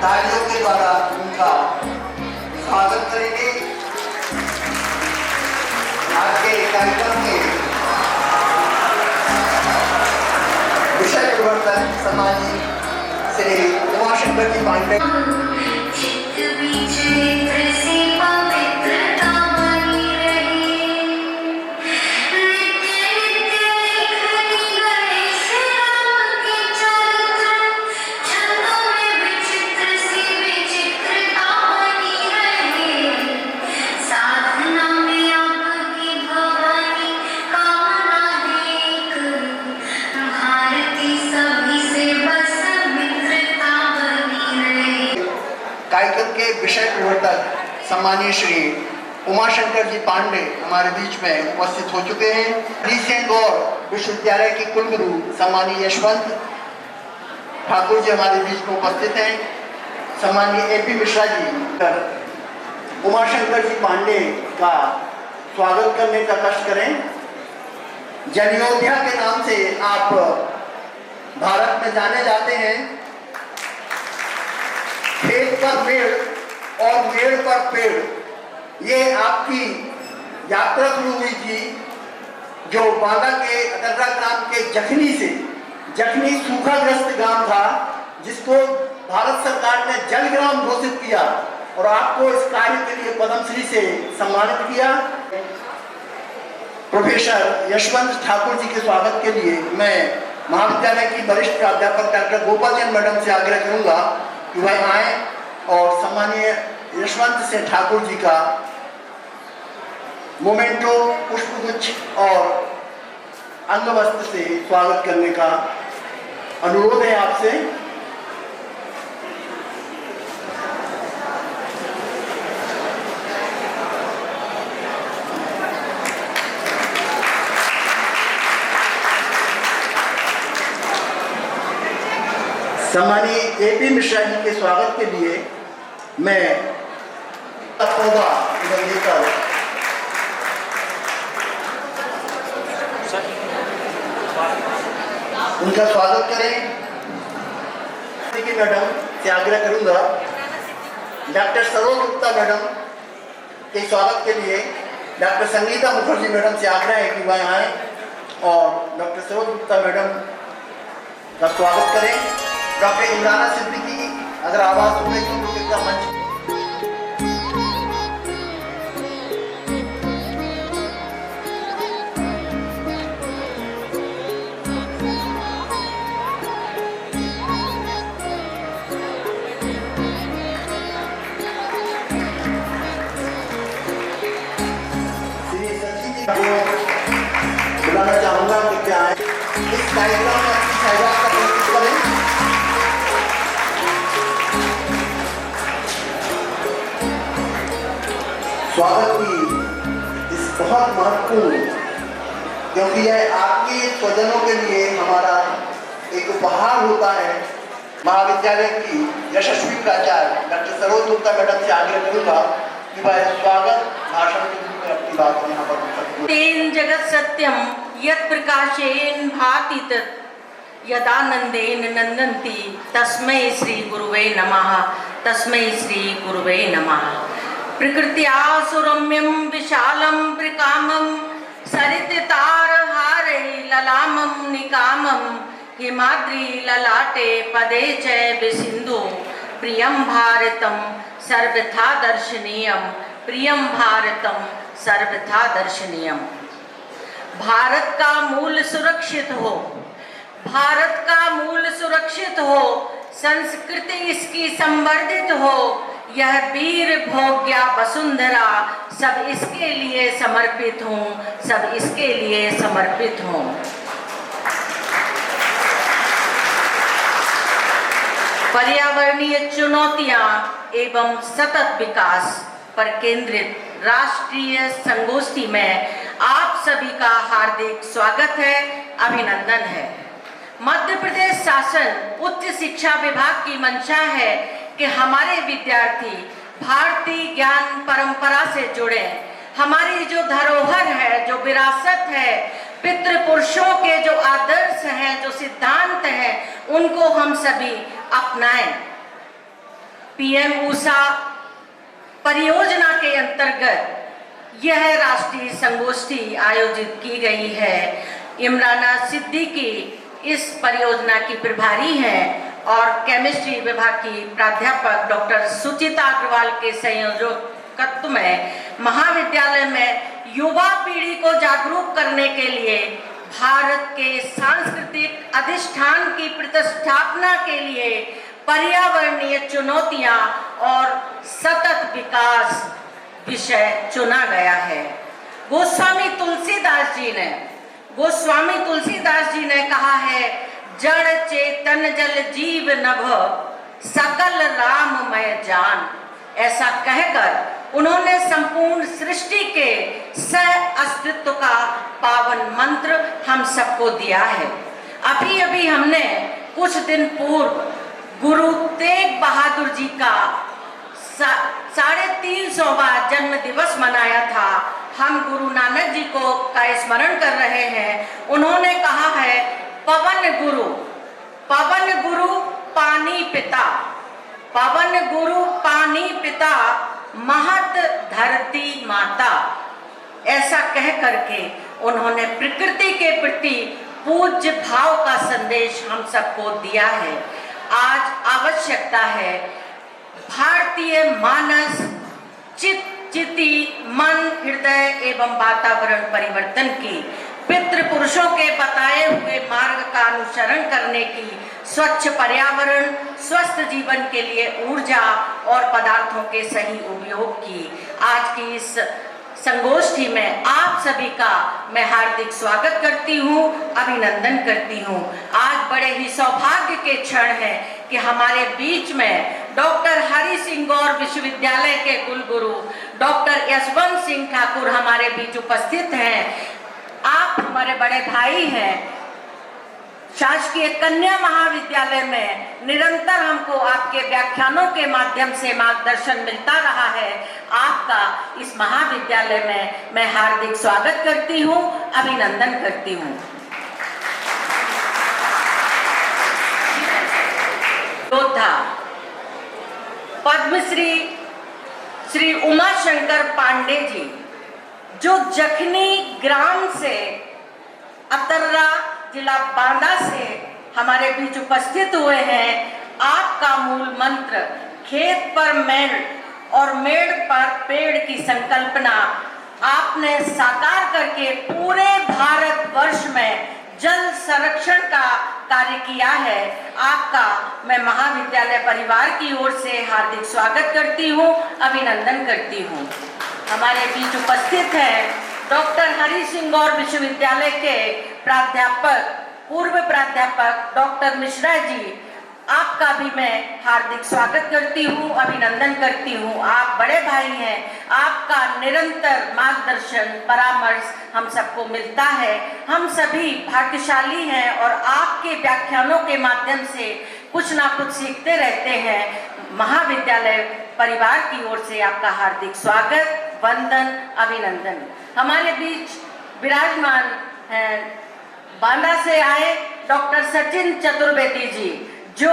तालियों के द्वारा उनका स्वागत करेंगे। आज के कार्यक्रम के विषय परिवर्तन सम्मानी श्री उमाशंकर जी पांडे कार्यक्रम के विषय प्रवर्तक सम्मानीय श्री उमाशंकर जी पांडे हमारे बीच में उपस्थित हो चुके हैं। हरिसिंह गौर विश्वविद्यालय के कुलगुरु सम्मानीय यशवंत ठाकुर जी हमारे बीच में उपस्थित हैं। सम्मानीय एपी मिश्रा जी उमाशंकर जी पांडे का स्वागत करने का कष्ट करें। जनयोध्या के नाम से आप भारत में जाने जाते हैं। खेत पर मेड़ और मेड़ पर पेड़, ये आपकी यात्रा शुरू हुई थी जो बांदा के अदर्रा ग्राम के जखनी से, जखनी सूखाग्रस्त ग्राम था जिसको भारत सरकार ने जल ग्राम घोषित किया और आपको इस कार्य के लिए पद्मश्री से सम्मानित किया। प्रोफेसर यशवंत ठाकुर जी के स्वागत के लिए मैं महाविद्यालय की वरिष्ठ प्राध्यापक डॉक्टर गोपाल चंद मैडम से आग्रह करूंगा कि वह आए और सम्मानीय यशवंत से ठाकुर जी का मोमेंटो, पुष्पगुच्छ और अंगवस्त्र से स्वागत करने का अनुरोध है आपसे। सम्मानीय एपी मिश्रा जी के स्वागत के लिए मैं पौधा लेकर उनका स्वागत करें। मैडम से आग्रह करूंगा डॉक्टर सरोज गुप्ता मैडम के स्वागत के लिए डॉक्टर संगीता मुखर्जी मैडम से आग्रह है कि वह आए और डॉक्टर सरोज गुप्ता मैडम का स्वागत करें। डॉक्टर इमराना सिद्दीकी अगर आवाज सुन रही हो तो कृपया मंच बुलाना चाहूंगा कि क्या है इस कार्यक्रम में अच्छी सहयोग का प्रस्तुत करें। स्वागत की इस बहुत महत्वपूर्ण, क्योंकि यह आपके स्वजनों के लिए हमारा एक उपहार होता है। महाविद्यालय की यशस्वी प्राचार्य डॉक्टर सरोज गुप्ता मैडम से आग्रह करूंगा कि वह स्वागत भाषण के रूप में अपनी बात यहाँ पर तेन जगत सत्यम यत् प्रकाशेन भाति तत् यदानंदेन नंदन्ति तस्मै श्री गुरुवे नमः। तस्मै श्री गुरुवे नमः। प्रकृत्या सुरम्यं विशालं प्रकामं सरिततारहारे ललामं निकामं हिमाद्रि ललाटे पदे च विसिन्धु प्रियं भारतं सर्वथा दर्शनीयं। प्रियं भारतं सर्वथा दर्शनीयं। भारत का मूल सुरक्षित हो, भारत का मूल सुरक्षित हो, संस्कृति इसकी संवर्धित हो, यह वीर भोग्या वसुंधरा सब इसके लिए समर्पित हूँ, सब इसके लिए समर्पित हूँ। पर्यावरणीय चुनौतियां एवं सतत विकास पर केंद्रित राष्ट्रीय संगोष्ठी में आप सभी का हार्दिक स्वागत है, अभिनंदन है। मध्य प्रदेश शासन उच्च शिक्षा विभाग की मंशा है कि हमारे विद्यार्थी भारतीय ज्ञान परंपरा से जुड़े। हमारी जो धरोहर है, जो विरासत है, पितृपुरुषों के जो आदर्श हैं, जो सिद्धांत हैं, उनको हम सभी अपनाएं। पीएम ऊषा परियोजना के अंतर्गत यह राष्ट्रीय संगोष्ठी आयोजित की गई है। इमराना सिद्दीकी इस परियोजना की प्रभारी हैं और केमिस्ट्री विभाग की प्राध्यापक डॉक्टर सुचिता अग्रवाल के संयोजकत्व में महाविद्यालय में युवा पीढ़ी को जागरूक करने के लिए भारत के सांस्कृतिक अधिष्ठान की प्रतिष्ठापना के लिए पर्यावरणीय चुनौतियां और सतत विकास विषय चुना गया है। गोस्वामी तुलसीदास जी ने कहा है, जड़ चेतन जल जीव नभ सकल राममय जान। ऐसा कहकर उन्होंने संपूर्ण सृष्टि के सह अस्तित्व का पावन मंत्र हम सबको दिया है। अभी अभी हमने कुछ दिन पूर्व गुरु तेग बहादुर जी का 350वां जन्म दिवस मनाया था। हम गुरु नानक जी को का स्मरण कर रहे हैं। उन्होंने कहा है, पवन गुरु पानी पिता, पवन गुरु पानी पिता, महत धरती माता। ऐसा कह करके उन्होंने प्रकृति के प्रति पूज्य भाव का संदेश हम सबको दिया है। आज आवश्यकता है भारतीय मानस चिति मन हृदय एवं वातावरण परिवर्तन की, पितृपुरुषों के बताए हुए मार्ग का अनुसरण करने की, स्वच्छ पर्यावरण, स्वस्थ जीवन के लिए ऊर्जा और पदार्थों के सही उपयोग की। आज की इस संगोष्ठी में आप सभी का मैं हार्दिक स्वागत करती हूँ, अभिनंदन करती हूँ। आज बड़े ही सौभाग्य के क्षण हैं कि हमारे बीच में डॉक्टर हरि सिंह गौर विश्वविद्यालय के कुलगुरु डॉक्टर यशवंत सिंह ठाकुर हमारे बीच उपस्थित हैं। आप हमारे बड़े भाई हैं। शासकीय कन्या महाविद्यालय में निरंतर हमको आपके व्याख्यानों के माध्यम से मार्गदर्शन मिलता रहा है। आपका इस महाविद्यालय में मैं हार्दिक स्वागत करती हूँ, अभिनंदन करती हूँ। योद्धा पद्मश्री श्री उमा शंकर पांडे जी, जो जखनी ग्राम से अतर्रा जिला बांदा से हमारे बीच उपस्थित हुए हैं। आपका मूल मंत्र खेत पर मेड़ और मेड़ पर पेड़ की संकल्पना आपने साकार करके पूरे भारतवर्ष में जल संरक्षण का कार्य किया है। आपका मैं महाविद्यालय परिवार की ओर से हार्दिक स्वागत करती हूँ, अभिनंदन करती हूँ। हमारे बीच उपस्थित हैं डॉक्टर हरि सिंह गौर विश्वविद्यालय के प्राध्यापक, पूर्व प्राध्यापक डॉक्टर मिश्रा जी, आपका भी मैं हार्दिक स्वागत करती हूँ, अभिनंदन करती हूँ। आप बड़े भाई हैं, आपका निरंतर मार्गदर्शन परामर्श हम सबको मिलता है। हम सभी भाग्यशाली हैं और आपके व्याख्यानों के माध्यम से कुछ ना कुछ सीखते रहते हैं। महाविद्यालय परिवार की ओर से आपका हार्दिक स्वागत, वंदन, अभिनंदन। हमारे बीच विराजमान हैं बांदा से आए डॉक्टर सचिन चतुर्वेदी जी, जो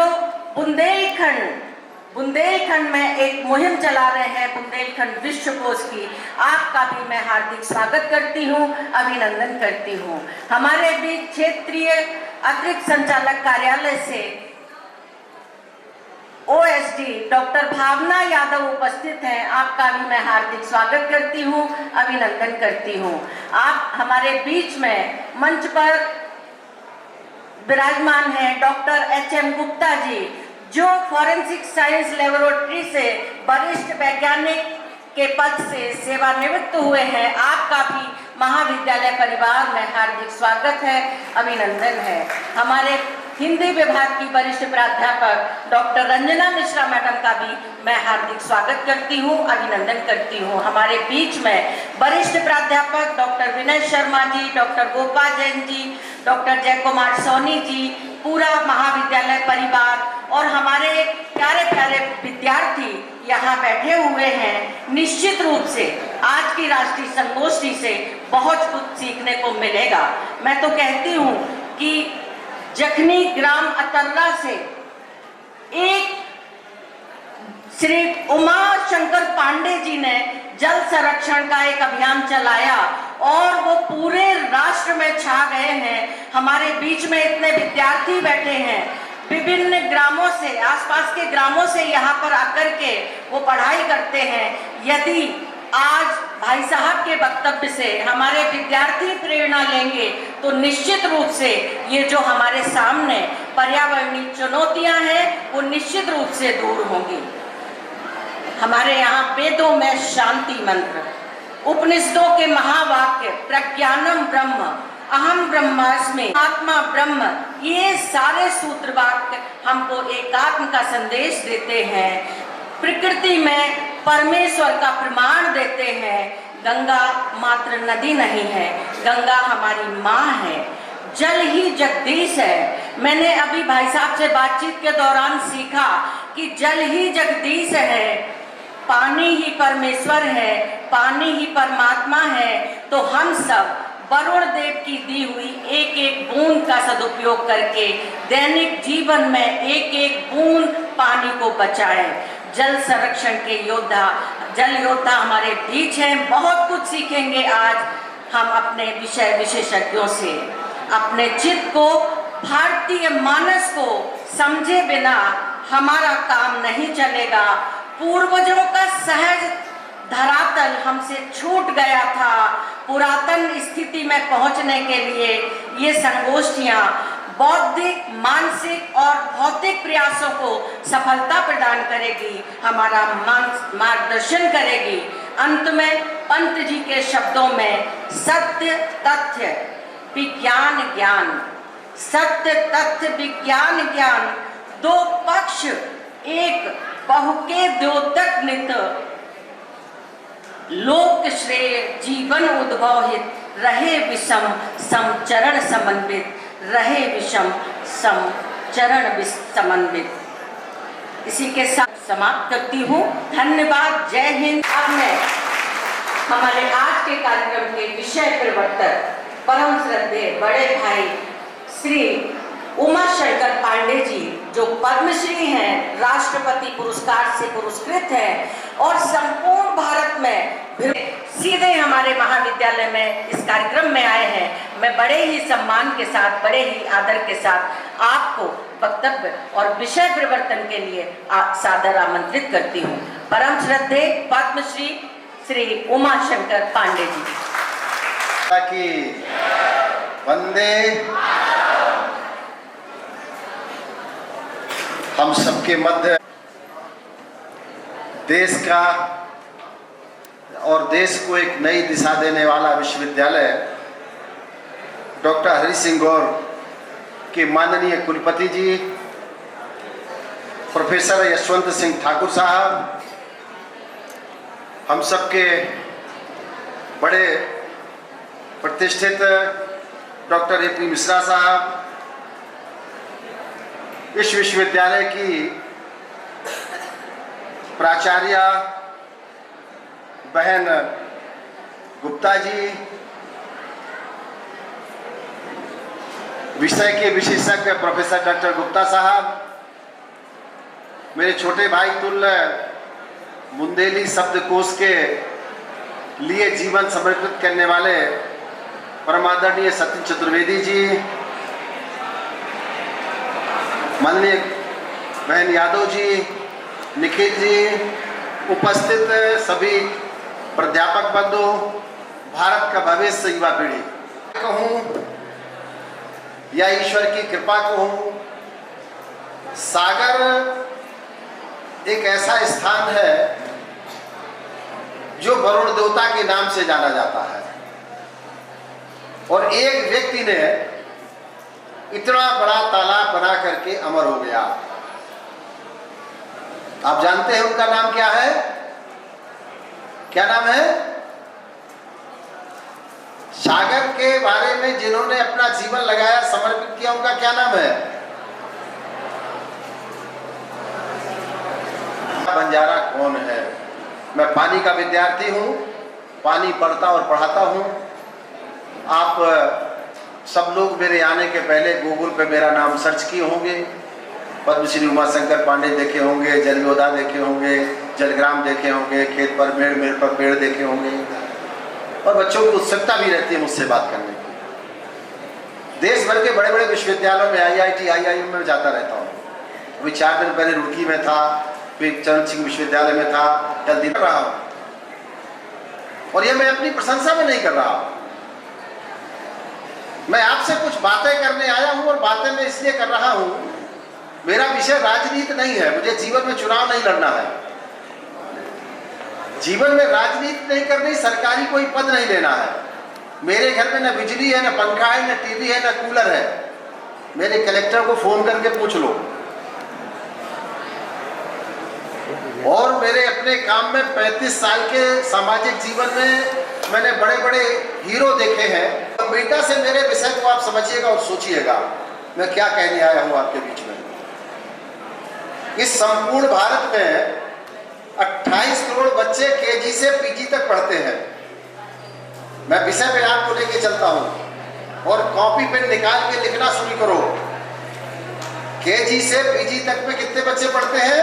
बुंदेलखंड में एक मुहिम चला रहे हैं, बुंदेलखंड विश्व कोश की। आपका भी मैं हार्दिक स्वागत करती हूँ, अभिनंदन करती हूँ। हमारे बीच क्षेत्रीय अतिरिक्त संचालक कार्यालय से OSD डॉक्टर भावना यादव उपस्थित हैं। आपका भी मैं हार्दिक स्वागत करती हूँ, अभिनंदन करती हूँ। आप हमारे बीच में मंच पर विराजमान हैं डॉक्टर HM गुप्ता जी, जो फॉरेंसिक साइंस लेबोरेटरी से वरिष्ठ वैज्ञानिक के पद से सेवानिवृत्त हुए हैं। आपका भी महाविद्यालय परिवार में हार्दिक स्वागत है, अभिनंदन है। हमारे हिंदी विभाग की वरिष्ठ प्राध्यापक डॉक्टर रंजना मिश्रा मैडम का भी मैं हार्दिक स्वागत करती हूँ, अभिनंदन करती हूँ। हमारे बीच में वरिष्ठ प्राध्यापक doctor Vinay Sharma ji, doctor Gopal Jain ji, doctor जय कुमार सोनी जी, पूरा महाविद्यालय परिवार और हमारे प्यारे प्यारे विद्यार्थी यहाँ बैठे हुए हैं। निश्चित रूप से आज की राष्ट्रीय संगोष्ठी से बहुत कुछ सीखने को मिलेगा। मैं तो कहती हूँ कि जखनी ग्राम अतर्रा से एक श्री उमा शंकर पांडे जी ने जल संरक्षण का एक अभियान चलाया और वो पूरे राष्ट्र में छा गए हैं। हमारे बीच में इतने विद्यार्थी बैठे हैं, विभिन्न ग्रामों से, आसपास के ग्रामों से यहाँ पर आकर के वो पढ़ाई करते हैं। यदि आज भाई साहब के वक्तव्य से हमारे विद्यार्थी प्रेरणा लेंगे तो निश्चित रूप से ये जो हमारे सामने पर्यावरणीय चुनौतियां हैं वो निश्चित रूप से दूर होंगी। हमारे यहाँ वेदों में शांति मंत्र, उपनिषदों के महावाक्य प्रज्ञानम ब्रह्म, अहम ब्रह्मास्मि, आत्मा ब्रह्म, ये सारे सूत्र वाक्य हमको एकात्म का संदेश देते हैं, प्रकृति में परमेश्वर का प्रमाण देते हैं। गंगा मात्र नदी नहीं है, गंगा हमारी माँ है, जल ही जगदीश है। मैंने अभी भाई साहब से बातचीत के दौरान सीखा कि जल ही जगदीश है, पानी ही परमेश्वर है, पानी ही परमात्मा है। तो हम सब वरुण देव की दी हुई एक एक बूंद का सदुपयोग करके दैनिक जीवन में एक एक बूंद पानी को बचाएं। जल संरक्षण के योद्धा, जल योद्धा हमारे बीच हैं। बहुत कुछ सीखेंगे आज हम अपने विषय विशेषज्ञों से। अपने चित्त को, भारतीय मानस को समझे बिना हमारा काम नहीं चलेगा। पूर्वजों का सहज धरातल हमसे छूट गया था। पुरातन स्थिति में पहुंचने के लिए ये संगोष्ठियां बौद्धिक, मानसिक और भौतिक प्रयासों को सफलता प्रदान करेगी, हमारा मार्गदर्शन करेगी। अंत में पंत जी के शब्दों में सत्य, तथ्य, विज्ञान, ज्ञान, सत्य, तथ्य, विज्ञान, ज्ञान, दो पक्ष एक बहु के द्योतक नित, लोक श्रेय जीवन उद्भवहित, रहे विषम समचरण समन्वित, रहे विषम समचरण समन्वित। इसी के साथ समाप्त करती हूँ। धन्यवाद। जय हिंद। अब मैं हमारे आज के कार्यक्रम के विषय प्रवर्तक परम श्रद्धेय बड़े भाई श्री उमा शंकर पांडे जी, जो पद्मश्री हैं, राष्ट्रपति पुरस्कार से पुरस्कृत हैं और संपूर्ण भारत में सीधे हमारे महाविद्यालय में इस कार्यक्रम में आए हैं। मैं बड़े ही सम्मान के साथ, बड़े ही आदर के साथ आपको वक्तव्य और विषय प्रवर्तन के लिए सादर आमंत्रित करती हूँ। परम श्रद्धेय पद्मश्री श्री उमा शंकर पांडे जी की वंदे। हम सबके मध्य देश का और देश को एक नई दिशा देने वाला विश्वविद्यालय डॉक्टर हरि सिंह गौर के माननीय कुलपति जी प्रोफेसर यशवंत सिंह ठाकुर साहब, हम सबके बड़े प्रतिष्ठित डॉक्टर ए.पी. मिश्रा साहब, इस विश्वविद्यालय की प्राचार्य बहन गुप्ता जी, विषय के विशेषज्ञ प्रोफेसर डॉक्टर गुप्ता साहब, मेरे छोटे भाई तुल्य बुंदेली शब्दकोश के लिए जीवन समर्पित करने वाले परमादरणीय सत्येंद्र चतुर्वेदी जी, माननीय बहन यादव जी, निखिल जी, उपस्थित सभी प्राध्यापक बंधु, भारत का भविष्य युवा पीढ़ी कहूँ या ईश्वर की कृपा कहूँ, सागर एक ऐसा स्थान है जो वरुण देवता के नाम से जाना जाता है और एक व्यक्ति ने इतना बड़ा तालाब बना करके अमर हो गया। आप जानते हैं उनका नाम क्या है? क्या नाम है? सागर के बारे में जिन्होंने अपना जीवन लगाया, समर्पित किया, उनका क्या नाम है? बंजारा कौन है? मैं पानी का विद्यार्थी हूँ, पानी पढ़ता और पढ़ाता हूँ। आप सब लोग मेरे आने के पहले गूगल पे मेरा नाम सर्च किए होंगे पद्मश्री उमाशंकर पांडे देखे होंगे, जल योद्धा देखे होंगे, जलग्राम देखे होंगे, खेत पर मेड़ मेड़ पर पेड़ देखे होंगे, और बच्चों की उत्सुकता भी रहती है मुझसे बात करने की। देश भर के बड़े बड़े विश्वविद्यालयों में, IIT, IIM में जाता रहता हूँ। अभी 4 दिन पहले रुड़की में था, फिर चरण सिंह विश्वविद्यालय में था, कल दिन कर रहा हूँ। और ये मैं अपनी प्रशंसा में नहीं कर रहा हूँ, मैं आपसे कुछ बातें करने आया हूँ, और बातें मैं इसलिए कर रहा हूँ, मेरा विषय राजनीति नहीं है, मुझे जीवन में चुनाव नहीं लड़ना है, जीवन में राजनीति नहीं करनी, सरकारी कोई पद नहीं लेना है। मेरे घर में न बिजली है, न पंखा है, न टीवी है, न कूलर है। मेरे कलेक्टर को फोन करके पूछ लो। और मेरे अपने काम में 35 साल के सामाजिक जीवन में मैंने बड़े बड़े हीरो देखे हैं। तो बेटा से मेरे विषय को आप समझिएगा और सोचिएगा मैं क्या कहने आया हूं आपके बीच में। इस संपूर्ण भारत में 28 करोड़ बच्चे KG से PG तक पढ़ते हैं। मैं विषय पे आपको लेके चलता हूं और कॉपी पेन निकाल के लिखना शुरू करो। KG से PG तक में कितने बच्चे पढ़ते हैं?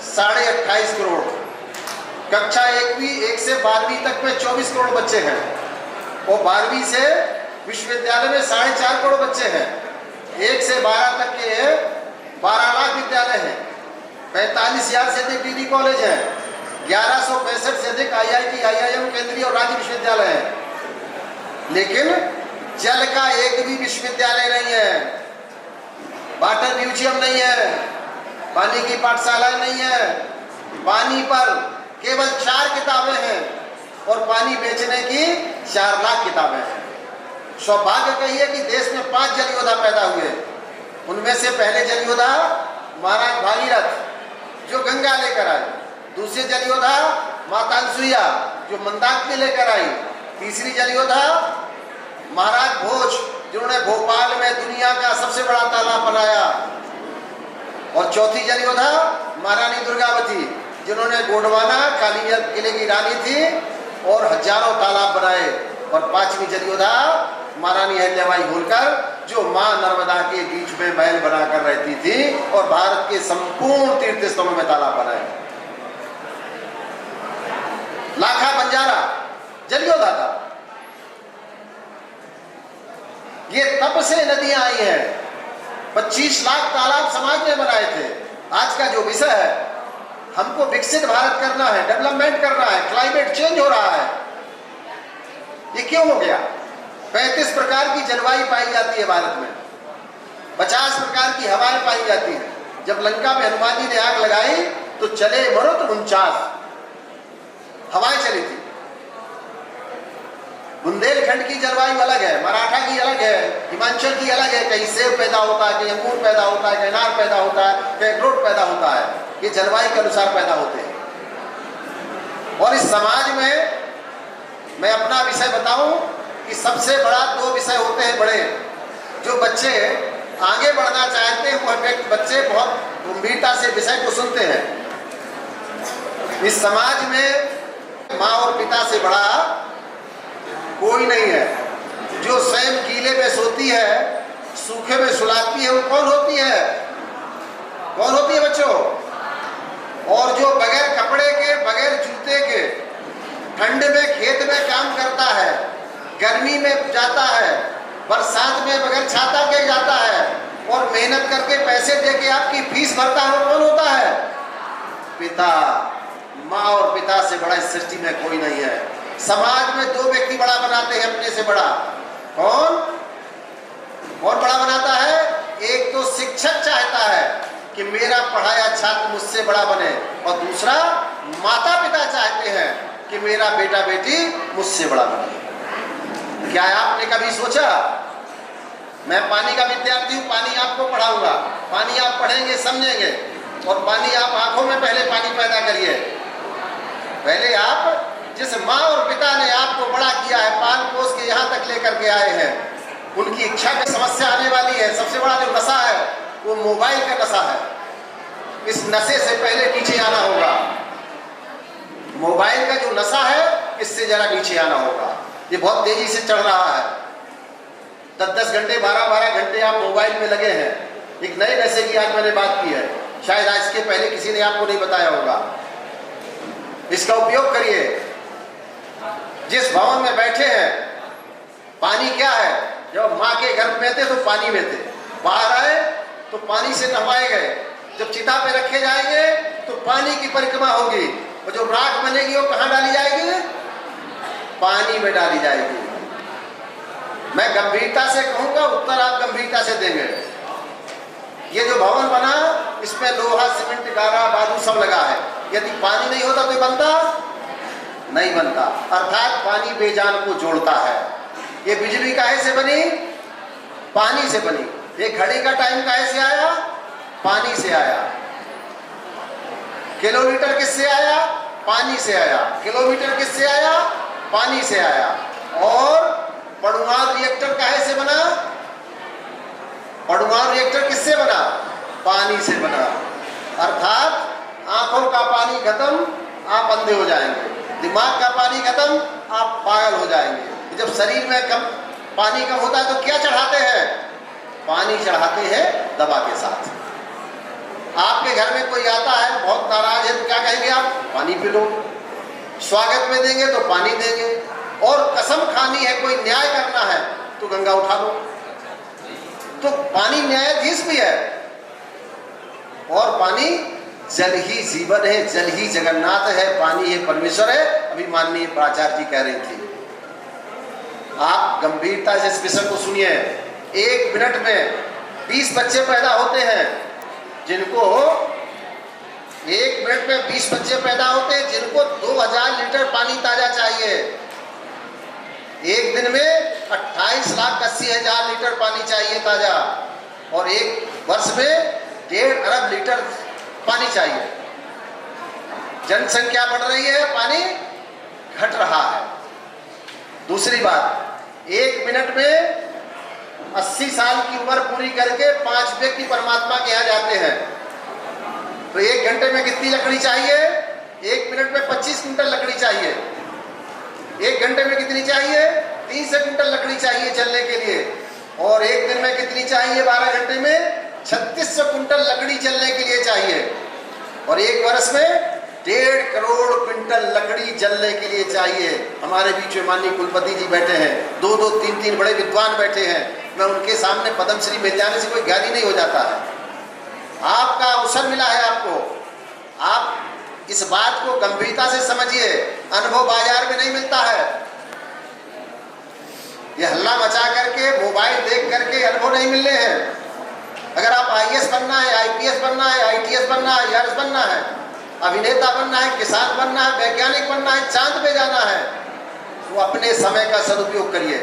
28.5 करोड़। कक्षा 1 से 12वीं तक में 24 करोड़ बच्चे हैं, और 12वीं से विश्वविद्यालय में 4.5 करोड़ बच्चे हैं। 1 से 12 तक के 12 लाख विद्यालय हैं, 45,000 से अधिक डिग्री कॉलेज हैं, 1165 से अधिक IIT, IIM केंद्रीय और राज्य विश्वविद्यालय हैं। लेकिन जल का एक भी विश्वविद्यालय नहीं है, वाटर म्यूजियम नहीं है, पानी की पाठशाला नहीं है, पानी पर केवल 4 किताबें हैं, और पानी बेचने की 4 लाख किताबें हैं। सौभाग्य कहिए कि देश में 5 जल योद्धा पैदा हुए। उनमें से पहले जल योद्धा महाराज भागीरथ जो गंगा लेकर आए, दूसरे जल योद्धा माता अनसुईया जो मंदाकिनी लेकर आई, तीसरी जल योद्धा महाराज भोज जिन्होंने भोपाल में दुनिया का सबसे बड़ा तालाब बनाया, और चौथी जल योद्धा महारानी दुर्गावती जिन्होंने गोंडवाना काली किले की रानी थी और हजारों तालाब बनाए, और 5वीं जल योद्धा महारानी अहिल्याबाई होलकर जो मां नर्मदा के बीच में महल बनाकर रहती थी और भारत के संपूर्ण तीर्थ स्थलों में तालाब बनाए। लाखा बंजारा जल योद्धा था। ये तब से नदियां आई हैं। 25 लाख तालाब समाज ने बनाए थे। आज का जो विषय है, हमको विकसित भारत करना है, डेवलपमेंट करना है, क्लाइमेट चेंज हो रहा है। ये क्यों हो गया? 35 प्रकार की जलवायु पाई जाती है भारत में, 50 प्रकार की हवाएं पाई जाती हैं। जब लंका में हनुमान जी ने आग लगाई तो चले मरुत 49 हवाएं चली थी। बुंदेलखंड की जलवायु अलग है, मराठा की अलग है, हिमाचल की अलग है। कहीं सेब पैदा होता है, कहीं अंगूर पैदा होता है, कहीं अनार पैदा होता है, कहीं अखरोट पैदा होता है। ये जलवायु के अनुसार पैदा होते हैं। और इस समाज में मैं अपना विषय बताऊं कि सबसे बड़ा 2 विषय होते हैं बड़े, जो बच्चे आगे बढ़ना चाहते हैं वो बच्चे बहुत गंभीरता से विषय को सुनते हैं। इस समाज में माँ और पिता से बड़ा कोई नहीं है। जो स्वयं गीले में सोती है, सूखे में सुलाती है, वो कौन होती है? कौन होती है बच्चों? और जो बगैर कपड़े के, बगैर जूते के, ठंड में खेत में काम करता है, गर्मी में जाता है, बरसात में बगैर छाता के जाता है, और मेहनत करके पैसे देके आपकी फीस भरता है, वो कौन होता है? पिता। माँ और पिता से बड़ा इस सृष्टि में कोई नहीं है। समाज में 2 व्यक्ति बड़ा बनाते हैं अपने से बड़ा। कौन बड़ा बनाता है? एक तो शिक्षक चाहता है कि मेरा पढ़ाया छात्र मुझसे बड़ा बने, और दूसरा माता पिता चाहते हैं कि मेरा बेटा बेटी मुझसे बड़ा बने। क्या आपने कभी सोचा? मैं पानी का विद्यार्थी हूँ, पानी आपको पढ़ाऊंगा, पानी आप पढ़ेंगे समझेंगे, और पानी आप आंखों में पहले पानी पैदा करिए। पहले आप जिस माँ और पिता ने आपको बड़ा किया है, पाल पोस के यहाँ तक लेकर के आए हैं, उनकी इच्छा की समस्या आने वाली है। सबसे बड़ा जो नशा है वो मोबाइल का नशा है। इस नशे से पहले नीचे आना होगा। मोबाइल का जो नशा है इससे जरा नीचे आना होगा। ये बहुत तेजी से चढ़ रहा है। 10-10 घंटे 12-12 घंटे आप मोबाइल में लगे हैं। एक नए नशे की आज मैंने बात की है, शायद आज के पहले किसी ने आपको नहीं बताया होगा। इसका उपयोग करिए। जिस भवन में बैठे हैं, पानी क्या है? जब माँ के गर्भ में थे तो पानी में थे, बाहर आए तो पानी से नहवाए गए, जब चिता पे रखे जाएंगे तो पानी की परिक्रमा होगी, और जो राख बनेगी वो कहाँ डाली जाएगी? पानी में डाली जाएगी। मैं गंभीरता से कहूंगा, उत्तर आप गंभीरता से देंगे। ये जो भवन बना, इसमें लोहा, सीमेंट, गारा, बालू सब लगा है। यदि पानी नहीं होता तो बनता नहीं बनता, अर्थात पानी बेजान को जोड़ता है। ये बिजली काहे से बनी? पानी से बनी। ये घड़ी का टाइम काहे से आया? पानी से आया। किलोमीटर किससे आया? पानी से आया। किलोमीटर किससे आया? पानी से आया। और परमाणु रिएक्टर काहे से बना? परमाणु रिएक्टर किससे बना? पानी से बना। अर्थात आंखों का पानी खत्म, आप अंधे हो जाएंगे। दिमाग का पानी खत्म, आप पागल हो जाएंगे। जब शरीर में कम पानी कम होता है तो क्या चढ़ाते हैं? पानी चढ़ाते हैं दवा के साथ। आपके घर में कोई आता है बहुत नाराज है तो क्या कहेंगे आप? पानी पी लो। स्वागत में देंगे तो पानी देंगे। और कसम खानी है, कोई न्याय करना है तो गंगा उठा लो। तो पानी न्यायाधीश भी है, और पानी जल ही जीवन है, जल ही जगन्नाथ है, पानी ही परमेश्वर है। अभी माननीय प्राचार्य जी कह रही थी। आप गंभीरता से इस विषय को सुनिए। 1 मिनट में 20 बच्चे पैदा होते हैं, जिनको 1 मिनट में 20 बच्चे पैदा होते हैं, जिनको 2000 लीटर पानी ताजा चाहिए। एक दिन में 28,80,000 लीटर पानी चाहिए ताजा, और 1 वर्ष में 1.5 अरब लीटर पानी चाहिए। जनसंख्या बढ़ रही है, पानी घट रहा है। दूसरी बात, 1 मिनट में 80 साल की उम्र पूरी करके 5 व्यक्ति परमात्मा के यहाँ जाते हैं, तो 1 घंटे में कितनी लकड़ी चाहिए? 1 मिनट में 25 कुंटल लकड़ी चाहिए। 1 घंटे में कितनी चाहिए? 300 कुंटल लकड़ी चाहिए चलने के लिए। और 1 दिन में कितनी चाहिए? 12 घंटे में 3600 कुंटल लकड़ी चलने के लिए चाहिए। और 1 वर्ष में 1.5 करोड़ क्विंटल लकड़ी जलने के लिए चाहिए। हमारे बीच में माननीय कुलपति जी बैठे हैं, 2-2, 3-3 बड़े विद्वान बैठे हैं। मैं उनके सामने पद्मश्री मिल जाने से कोई ज्ञानी नहीं हो जाता है। आपका अवसर मिला है आपको। आप इस बात को गंभीरता से समझिए। अनुभव बाजार में नहीं मिलता है। ये हल्ला मचा करके, मोबाइल देख करके अनुभव नहीं मिलने हैं। अगर आप IAS बनना है, IPS बनना है, ITS बनना है, IRS बनना है, अभिनेता बनना है, किसान बनना है, वैज्ञानिक बनना है, चांद पे जाना है, तो अपने समय का सदुपयोग करिए।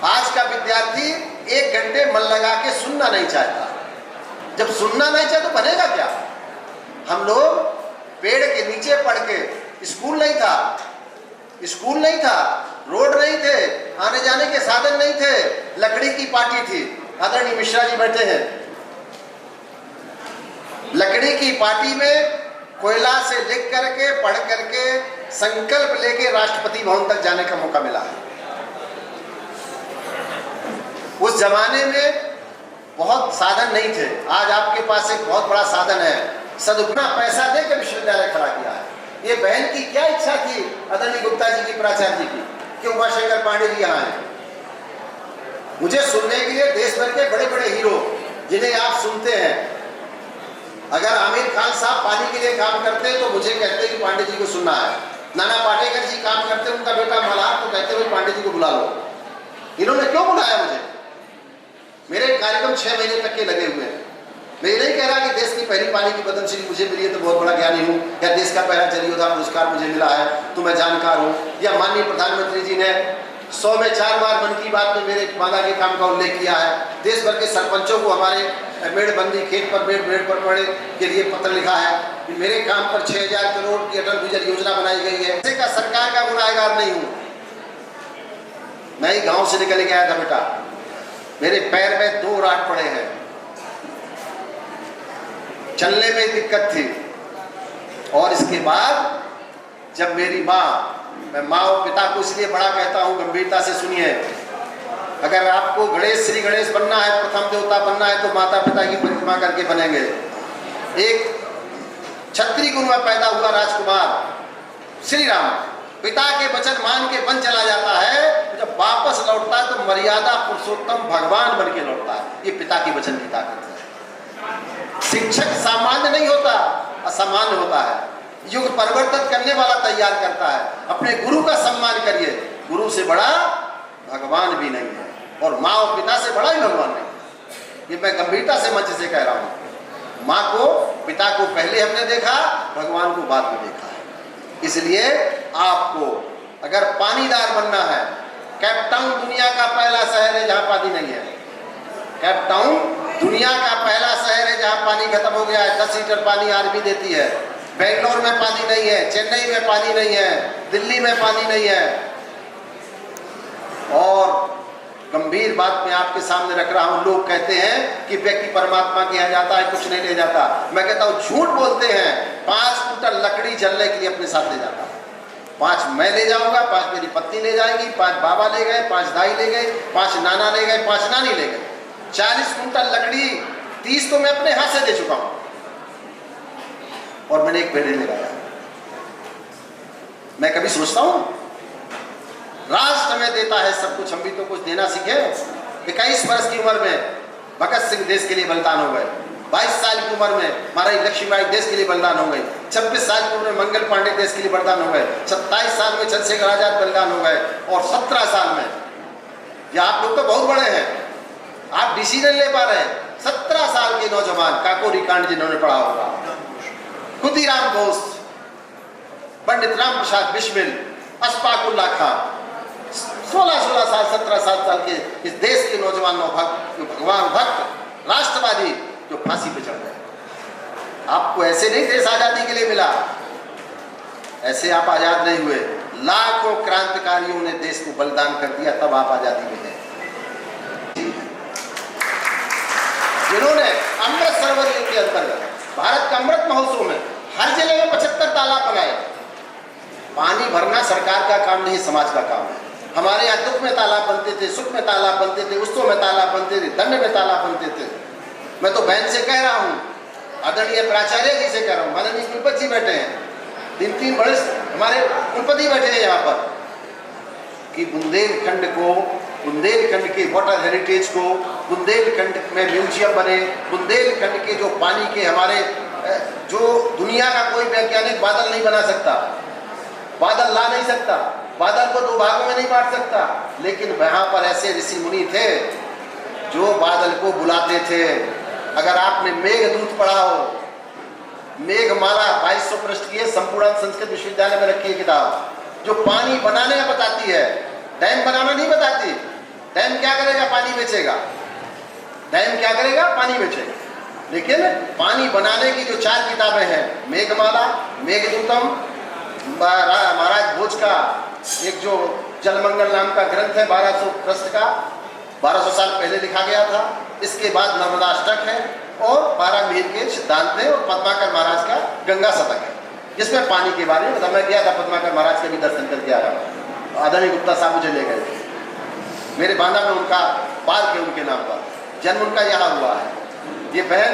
आज का विद्यार्थी 1 घंटे मन लगा के सुनना नहीं चाहता। जब सुनना नहीं चाहे तो बनेगा क्या? हम लोग पेड़ के नीचे पढ़ के, स्कूल नहीं था, रोड नहीं थे, आने जाने के साधन नहीं थे, लकड़ी की पाटी थी। आदरणीय मिश्रा जी बैठे हैं। लकड़ी की पाटी में कोयला से लिख करके, पढ़ करके, संकल्प लेके राष्ट्रपति भवन तक जाने का मौका मिला है। उस जमाने में बहुत साधन नहीं थे। आज आपके पास एक बहुत बड़ा साधन है। सदुपयोग पैसा देकर विश्वविद्यालय खड़ा किया है। ये बहन की क्या इच्छा थी, आदरणीय गुप्ता जी की, प्राचार्य जी की, कि उमाशंकर पांडे जी यहाँ आए। मुझे सुनने के लिए देश भर के बड़े बड़े हीरो जिन्हें आप सुनते हैं, अगर आमिर खान साहब पानी के लिए काम करते हैं तो मुझे कहते कि पांडे जी को सुनना है। नाना पाटेकर जी काम करते, उनका बेटा मल्हार, तो कहते हुए पांडे जी को बुला लो। इन्होंने क्यों बुलाया मुझे? मेरे कार्यक्रम 6 महीने तक के लगे हुए हैं। मैं ये नहीं कह रहा कि देश की पहली पानी की पद्मश्री मुझे मिली है तो बहुत बड़ा ज्ञानी हूँ, या देश का पहला जल योद्धा पुरस्कार मुझे मिला है तो मैं जानकार हूँ, या माननीय प्रधानमंत्री जी ने 100 में 4 बार मन की बात में मेरे माला के काम का उल्लेख किया है। देश भर के सरपंचों को हमारे मेड़बंदी, खेत पर मेड़ पर पड़े के लिए पत्र लिखा है कि मेरे काम पर 6000 करोड़ की अटल भूजल योजना बनाई गई है। ऐसे का सरकार का गुनाहगार नहीं हूँ। मैं ही गाँव से निकल के आया था बेटा, मेरे पैर में 2 राट पड़े हैं, चलने में दिक्कत थी। और इसके बाद जब मेरी माँ, मैं माँ और पिता को इसलिए बड़ा कहता हूँ, गंभीरता से सुनिए, अगर आपको गणेश श्री गणेश बनना है, प्रथम देवता बनना है, तो माता पिता की परिक्रमा करके बनेंगे। एक क्षत्रिय कुल में पैदा हुआ राजकुमार श्री राम पिता के वचन मान के वन चला जाता है, जब वापस लौटता है तो मर्यादा पुरुषोत्तम भगवान बन के लौटता है। ये पिता की वचन की ताकत है। शिक्षक सामान्य नहीं होता, असामान्य होता है। युग परिवर्तन करने वाला तैयार करता है। अपने गुरु का सम्मान करिए, गुरु से बड़ा भगवान भी नहीं है, और माँ और पिता से बड़ा ही भगवान नहीं। ये मैं गंभीरता से मंच से कह रहा हूँ। माँ को, पिता को पहले हमने देखा, भगवान को बाद में देखा है। इसलिए आपको अगर पानीदार बनना है, केप टाउन दुनिया का पहला शहर है जहाँ पानी नहीं है। केप टाउन दुनिया का पहला शहर है जहाँ पानी खत्म हो गया है। 10 लीटर पानी आर्मी देती है। बेंगलोर में पानी नहीं है, चेन्नई में पानी नहीं है, दिल्ली में पानी नहीं है। और गंभीर बात मैं आपके सामने रख रहा हूं। लोग कहते हैं कि व्यक्ति परमात्मा के यहाँ जाता है, कुछ नहीं ले जाता। मैं कहता हूं झूठ बोलते हैं। 5 कुंटल लकड़ी जलने के लिए अपने साथ ले जाता है। 5 मैं ले जाऊंगा, 5 मेरी पत्नी ले जाएगी, 5 बाबा ले गए, 5 दाई ले गए, 5 नाना ले गए, 5 नानी ले गए। 40 कुंटल लकड़ी, 30 तो मैं अपने हाथ से दे चुका हूं, और मैंने एक पेड़ लगाया। मैं कभी सोचता हूं राष्ट्र हमें देता है सब कुछ, हम भी तो कुछ देना सीखे। 21 वर्ष की उम्र में भगत सिंह देश के लिए बलिदान हो गए। 22 साल की उम्र में महारानी लक्ष्मीबाई देश के लिए बलिदान हो गई। 26 साल की उम्र में मंगल पांडे देश के लिए बलिदान हो गए। 27 साल में चंद्रशेखर आजाद बलिदान हो गए। और 17 साल में, ये आप लोग तो बहुत बड़े हैं, आप डिसीजन ले पा रहे हैं। 17 साल के नौजवान, काकोरी कांड जिन्होंने पढ़ा होगा, खुदीराम बोस, पंडित राम प्रसाद बिस्मिल, अशफाक उल्लाह खां, 16 साल 17 साल के इस देश के नौजवान भगवान भक्त राष्ट्रवादी जो फांसी पे चढ़ गए। आपको ऐसे नहीं देश आजादी के लिए मिला, ऐसे आप आजाद नहीं हुए। लाखों क्रांतिकारियों ने देश को बलिदान कर दिया, तब आप आजादी में हैं। जिन्होंने अमृत सरोवर के अंतर्गत भारत का अमृत महोत्सव में हर जिले में 75 तालाब बनाए। पानी भरना सरकार का काम नहीं, समाज का काम है। हमारे यहाँ दुख में तालाब बनते थे, सुख में तालाब बनते थे, उत्सव में तालाब बनते थे, दंड में तालाब बनते थे। मैं तो बहन से कह रहा हूँ, आदरणीय प्राचार्य जी से कह रहा हूँ, माननीय कुलपति जी बैठे हैं, 3 बड़े हमारे कुलपति बैठे हैं यहाँ पर, कि बुंदेलखंड को, बुंदेलखंड के वाटर हेरिटेज को, बुंदेलखंड में म्यूजियम बने। बुंदेलखंड के जो पानी के हमारे, जो दुनिया का कोई वैज्ञानिक बादल नहीं बना सकता, बादल ला नहीं सकता, बादल को 2 भागों में नहीं बांट सकता, लेकिन वहां पर ऐसे ऋषि मुनि थे जो बादल को बुलाते थे। अगर आपने मेघदूत पढ़ा हो, मेघमाला 2200 पृष्ठ की है, संपूर्ण संस्कृत विश्वविद्यालय में रखी है किताब, जो पानी बनाने का बताती है, डैम बनाना नहीं बताती। डैम क्या करेगा? पानी बेचेगा। डैम क्या करेगा? पानी बेचेगा। लेकिन पानी बनाने की जो 4 किताबें हैं, मेघमाला, मेघदूतम, महाराज भोज का एक जो जलमंगल नाम का ग्रंथ है 1200 पृष्ठ का, 1200 साल पहले लिखा गया था। इसके बाद नर्मदाष्टक है और 12 मीर के सिद्धांत है, और पद्माकर महाराज का गंगा शतक है, जिसमें पानी के बारे में मैं गया था। पद्माकर महाराज के भी दर्शन करके आया हूँ। आदरणीय गुप्ता साहब मुझे ले गए थे। मेरे बांदा में उनका पार्क है, उनके नाम पर जन्म उनका यहाँ हुआ है। ये बहन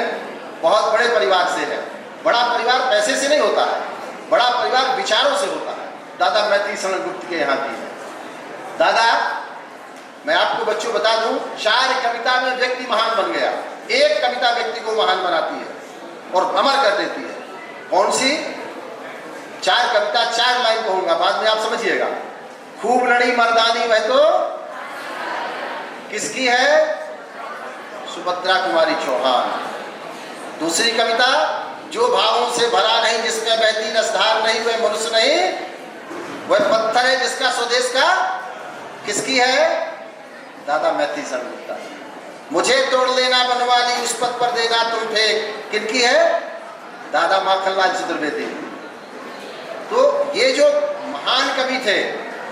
बहुत बड़े परिवार से है। बड़ा परिवार पैसे से नहीं होता है, बड़ा परिवार विचारों से होता है। दादा मैत्री शरण गुप्त के यहाँ की है। दादा, मैं आपको बच्चों बता दूं, शायर कविता में व्यक्ति महान बन गया। एक कविता व्यक्ति को महान बनाती है और अमर कर देती है। कौन सी? 4 कविता, 4 लाइन कहूंगा, बाद में आप समझिएगा। खूब लड़ी मर्दानी वह तो किसकी है? सुभद्रा कुमारी चौहान। दूसरी कविता, जो भावों से भरा नहीं, जिसमें बहती रसधार नहीं, वह मनुष्य नहीं, वह पत्थर है जिसका स्वदेश का। किसकी है? दादा मैत्री शरण गुप्ता। मुझे तोड़ लेना बनवाली, उस पद पर देना तुम फेंक, किनकी है? दादा माखनलाल चतुर्वेदी। तो ये जो महान कवि थे,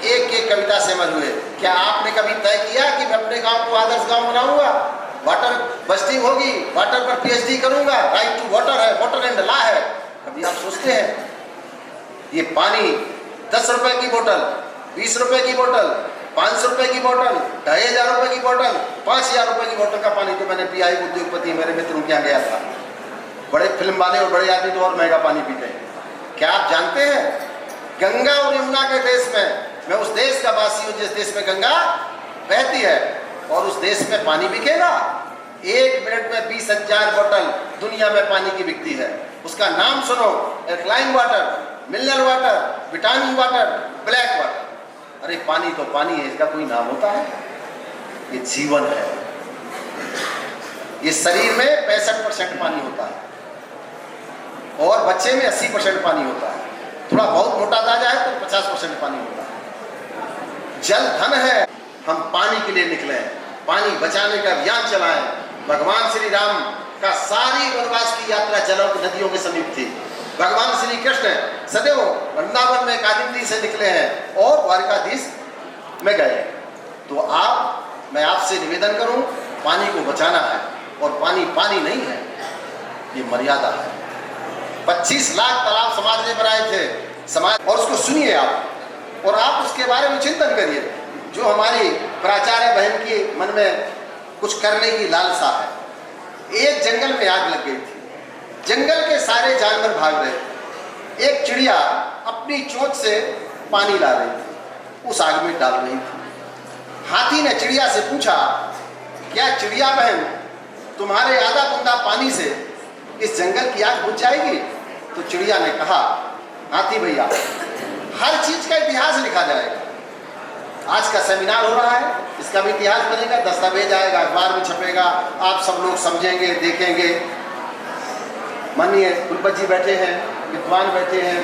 एक एक कविता से अमर हुए। क्या आपने कभी तय किया कि मैं अपने गांव को आदर्श गांव बनाऊंगा, वाटर बस्टिंग होगी, वाटर पर पीएचडी करूंगा, राइट टू वाटर है, वाटर एंड लॉ है? कभी आप सोचते हैं? ये पानी 10 रुपए की बोतल, 20 रुपए की बोतल, 500 रुपए की बोतल, 2500 रुपए की बोतल, 5000 रुपए की बोतल का पानी तो मैंने पिया। एक उद्योगपति मेरे मित्रों के यहाँ गया था, बड़े फिल्म वाले और बड़े आदमी तो और महंगा पानी पीते हैं। क्या आप जानते हैं गंगा और यमुना के देश में, मैं उस देश का वासी हूँ जिस देश में गंगा बहती है, और उस देश में पानी बिकेगा? 1 मिनट में 20,000 बोतल दुनिया में पानी की बिकती है। उसका नाम सुनो, alkaline water, mineral water, vitamin water, black water. अरे पानी तो पानी है, इसका कोई नाम होता है? ये जीवन है। ये शरीर में 65% पानी होता है और बच्चे में 80% पानी होता है। थोड़ा बहुत मोटा ताजा है तो 50% पानी होता है। जल धन है। हम पानी के लिए निकले हैं, पानी बचाने का अभियान चलाएं। भगवान श्री राम का सारी वनवास की यात्रा जलों की नदियों के समीप थी। भगवान श्री कृष्ण सदैव वृंदावन में कालिंदी से निकले हैं और द्वारकाधीश में गए। तो मैं आपसे निवेदन करूं, पानी को बचाना है। और पानी पानी नहीं है, ये मर्यादा है। 25 लाख तालाब समाज ने बनाए थे समाज, और उसको सुनिए आप और आप उसके बारे में चिंतन करिए। जो हमारी प्राचार्य बहन के मन में कुछ करने की लालसा है। एक जंगल में आग लग गई थी, जंगल के सारे जानवर भाग रहे थे। एक चिड़िया अपनी चोंच से पानी ला रही थी, उस आग में डाल रही थी। हाथी ने चिड़िया से पूछा, क्या चिड़िया बहन तुम्हारे आधा बूंदा पानी से इस जंगल की आग बुझ जाएगी? तो चिड़िया ने कहा, हाथी भैया हर चीज का इतिहास लिखा जाएगा। आज का सेमिनार हो रहा है, इसका भी इतिहास बनेगा, दस्तावेज आएगा, अखबार में छपेगा, आप सब लोग समझेंगे, देखेंगे। माननीय कुलपति जी बैठे हैं, विद्वान बैठे हैं,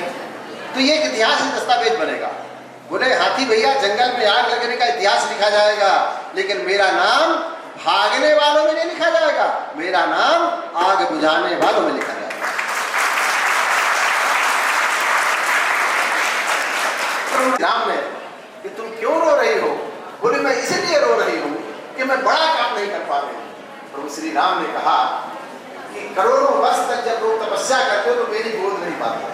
तो ये एक इतिहास दस्तावेज बनेगा। बोले हाथी भैया जंगल में आग लगने का इतिहास लिखा जाएगा, लेकिन मेरा नाम भागने वालों में नहीं लिखा जाएगा, मेरा नाम आग बुझाने वालों में लिखा जाएगा। राम ने कि तुम क्यों रो रही हो? बोले मैं इसलिए रो रही हूँ कि मैं बड़ा काम नहीं कर पा रही हूँ। प्रभु श्री राम ने कहा कि करोड़ों वर्ष तक जब लोग तपस्या करते हो तो मेरी गोद नहीं पाते।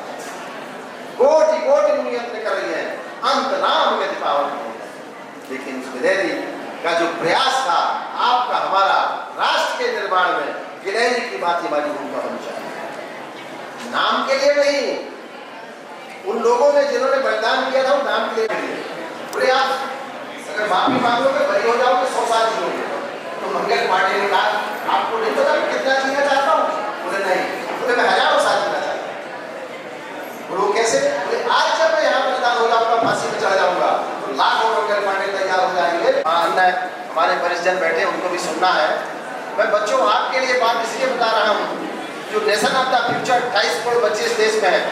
कोटि कोटि मुनि यत्न कर रही है, अंत राम के पावन है। लेकिन उस गिलहरी का जो प्रयास था आपका हमारा राष्ट्र के निर्माण में, गिलहरी की बात हमारी भूमिका होनी चाहिए। नाम के लिए नहीं, उन लोगों ने जिन्होंने बलिदान किया था वो नाम के लिए। बोले आप अगर माफी मांगोगे बड़ी हो जाओगे 100 साल जियोगे। तो मंगल पांडे ने कहा आपको नहीं पता मैं कितना जीना चाहता हूँ? बोले नहीं। बोले मैं 1000 साल जीना चाहता हूँ। बोले कैसे? बोले आज जब मैं यहाँ बलिदान हो जाऊंगा, फांसी में चढ़ जाऊंगा, तो लाखों मंगल पांडे तैयार हो जाएंगे। हमारे परिजन बैठे, उनको भी सुनना है। मैं बच्चों आपके लिए बात इसलिए बता रहा हूँ, जो nation of the future 28 crore बच्चे इस देश में है।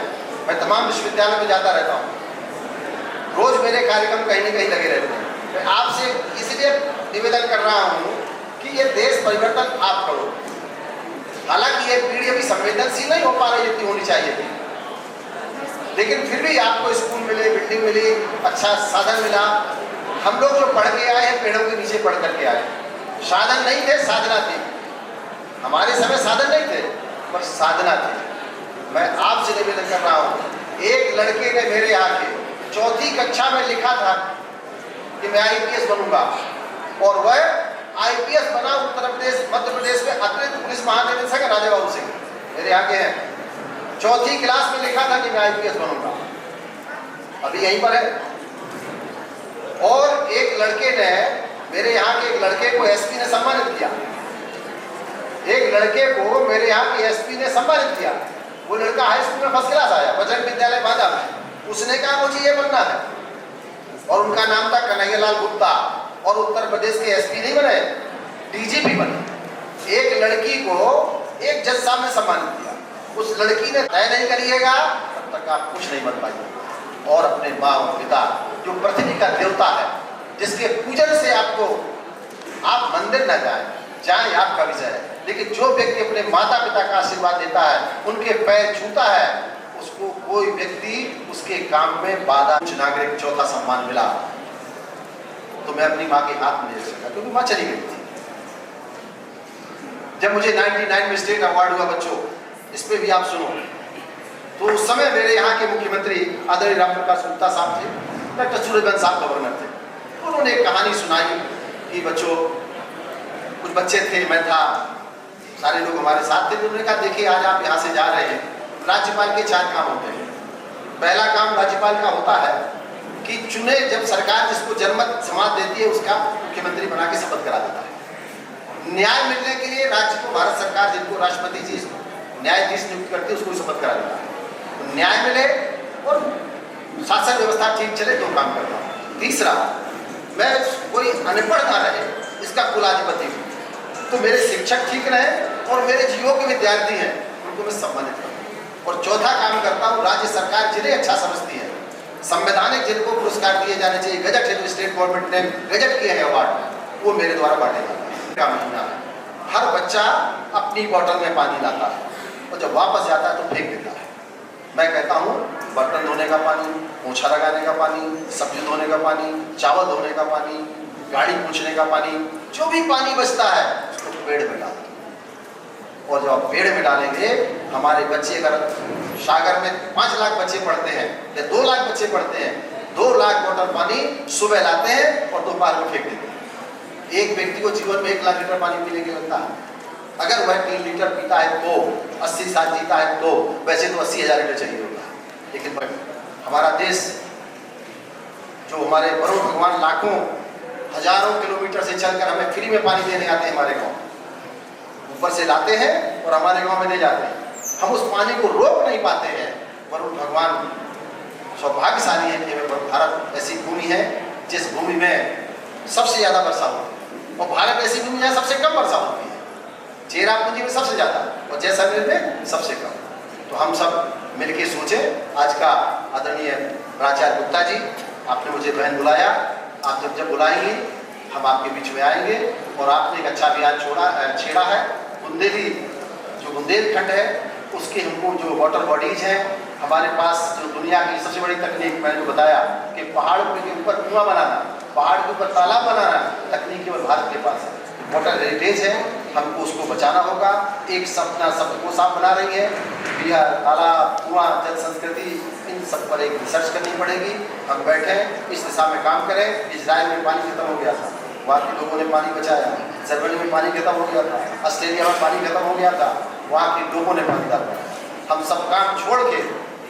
मैं तमाम विश्वविद्यालय में जाता रहता हूँ, रोज मेरे कार्यक्रम कहीं न कहीं लगे रहते हैं। मैं आपसे इसलिए निवेदन कर रहा हूँ कि ये देश परिवर्तन आप करो। हालांकि ये पीढ़ी अभी संवेदनशील नहीं हो पा रही जितनी होनी चाहिए थी, लेकिन फिर भी आपको स्कूल मिले, बिल्डिंग मिली, अच्छा साधन मिला। हम लोग जो पढ़ के आए हैं पेड़ों के नीचे पढ़ करके आए। साधन नहीं थे, साधना थी। हमारे समय साधन नहीं थे पर साधना थी। मैं आपसे निवेदन कर रहा हूँ, एक लड़के ने मेरे यहाँ के 4ठी कक्षा में लिखा था कि मैं IPS बनूंगा, और वह IPS बना। उत्तर प्रदेश मध्य प्रदेश में अतिरिक्त पुलिस महानिदेशक राजा बाबू सिंह मेरे आगे हैं। 4ठी क्लास में लिखा था कि मैं IPS बनूंगा, अभी यहीं पर है। और एक लड़के ने, मेरे यहाँ के एक लड़के को SP ने सम्मानित किया। एक लड़के को मेरे यहाँ के SP ने सम्मानित किया। वो लड़का हाई स्कूल में फर्स्ट क्लास आया, बजरंग विद्यालय बांदा में। उसने कहा मुझे ये बनना है, और उनका नाम था कन्हैयालाल गुप्ता, और उत्तर प्रदेश के SP नहीं बने, DGP बने। एक लड़की को एक जज साहब ने सम्मानित किया। उस लड़की ने तय नहीं करिएगा तब तक आप कुछ नहीं बन पाएंगे। और अपने माँ और पिता जो पृथ्वी का देवता है, जिसके पूजन से आपको, आप मंदिर न जाए आपका विजय है, लेकिन जो व्यक्ति अपने माता पिता का आशीर्वाद देता है, उनके पैर छूता है, उसको कोई व्यक्ति उसके काम में बाधा। कुछ नागरिक 4था सम्मान मिला तो मैं अपनी माँ के हाथ में ले सका, क्योंकि माँ चली गई थी। जब मुझे 99 में स्टेट अवार्ड हुआ बच्चों, इस पे भी आप सुनो, तो उस समय मेरे यहाँ के मुख्यमंत्री आदरणीय राम प्रकाश गुप्ता साहब थे, डॉक्टर सूर्यवंश साहब गवर्नर थे। उन्होंने उन्होंने एक कहानी सुनाई कि बच्चों, कुछ बच्चे थे, मैं था, सारे लोग हमारे साथ थे। तो उन्होंने कहा देखिए आज आप यहाँ से जा रहे हैं, राज्यपाल के 4 काम होते हैं। पहला काम राज्यपाल का होता है कि चुने जब सरकार जिसको जनमत समाज देती है उसका मुख्यमंत्री बना के शपथ करा देता है। न्याय मिलने के लिए राज्य को भारत सरकार जिनको राष्ट्रपति जी न्यायाधीश नियुक्त करती है उसको शपथ करा देता है। तो न्याय मिले और शासन व्यवस्था ठीक चले तो काम करता हूँ। तीसरा, मैं कोई अनपढ़ ना रहे इसका कुलाधिपति हूँ, तो मेरे शिक्षक ठीक रहे और मेरे जो योग्य विद्यार्थी हैं उनको मैं सम्मानित करूँ। और चौथा काम करता हूँ, राज्य सरकार जिन्हें अच्छा समझती है, संवैधानिक जिनको पुरस्कार दिए जाने चाहिए, गजट है तो स्टेट गवर्नमेंट ने गजट किए हैं अवार्ड, वो मेरे द्वारा बांटे जाते हैं। महीना है, हर बच्चा अपनी बोतल में पानी लाता है और जब वापस जाता है तो फेंक देता है। मैं कहता हूँ बर्तन धोने का पानी, पोछा लगाने का पानी, सब्जी धोने का पानी, चावल धोने का पानी, गाड़ी पूछने का पानी, जो भी पानी बचता है उसको पेड़ में डाल। और जब आप पेड़ में डालेंगे, हमारे बच्चे अगर सागर में 5 लाख बच्चे पढ़ते हैं या 2 लाख बच्चे पढ़ते हैं, 2 लाख बोतल पानी सुबह लाते हैं और दोपहर में फेंक देते हैं। एक व्यक्ति को जीवन में 1 लाख लीटर पानी पीने के लगता है। अगर वह 3 लीटर पीता है तो 80 साल जीता है तो वैसे तो 80,000 लीटर चाहिए होता है। लेकिन हमारा देश जो हमारे वरुण भगवान लाखों हजारों किलोमीटर से चलकर हमें फ्री में पानी देने आते हैं, हमारे गाँव ऊपर से लाते हैं और हमारे गांव में ले जाते हैं। हम उस पानी को रोक नहीं पाते हैं। वरुण भगवान सौभाग्यशाली है कि भारत ऐसी भूमि है जिस भूमि में सबसे ज़्यादा वर्षा होती है और भारत ऐसी भूमि जहाँ सबसे कम वर्षा होती है। चेरापूंजी में सबसे ज़्यादा और जैसलमेर में सबसे कम। तो हम सब मिलके सोचें। आज का आदरणीय प्राचार्य गुप्ता जी, आपने मुझे बहन बुलाया, आप जब बुलाएंगे हम आपके बीच में आएंगे। और आपने एक अच्छा अभियान छेड़ा है। बुंदेली जो बुंदेलखंड है उसके हमको जो वाटर बॉडीज हैं, हमारे पास जो दुनिया की सबसे बड़ी तकनीक मैंने जो बताया कि पहाड़ के ऊपर कुआं बनाना, पहाड़ के ऊपर तालाब बनाना, तकनीक केवल भारत के पास है। वाटर हेरिटेज है, हमको उसको बचाना होगा। एक सपना सबको साफ बना रही है, बिहार तालाब, कुआं, जल संस्कृति, इन सब पर एक रिसर्च करनी पड़ेगी। हम बैठे इस दिशा में काम करें। इजराइल में पानी खत्म हो गया था, वहाँ के लोगों ने पानी बचाया। जर्मनी में पानी खत्म हो गया था, ऑस्ट्रेलिया में पानी खत्म हो गया था, वहाँ के लोगों ने पानी डाला। हम सब काम छोड़ के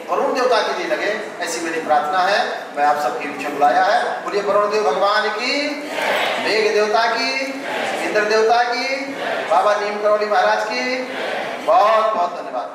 वरुण देवता के लिए लगे, ऐसी मेरी प्रार्थना है। मैं आप सबके बीच में बुलाया है। बोलिए वरुण देव भगवान की, मेघ देवता की, इंद्र देवता की, बाबा नीम करौली महाराज की। बहुत बहुत धन्यवाद।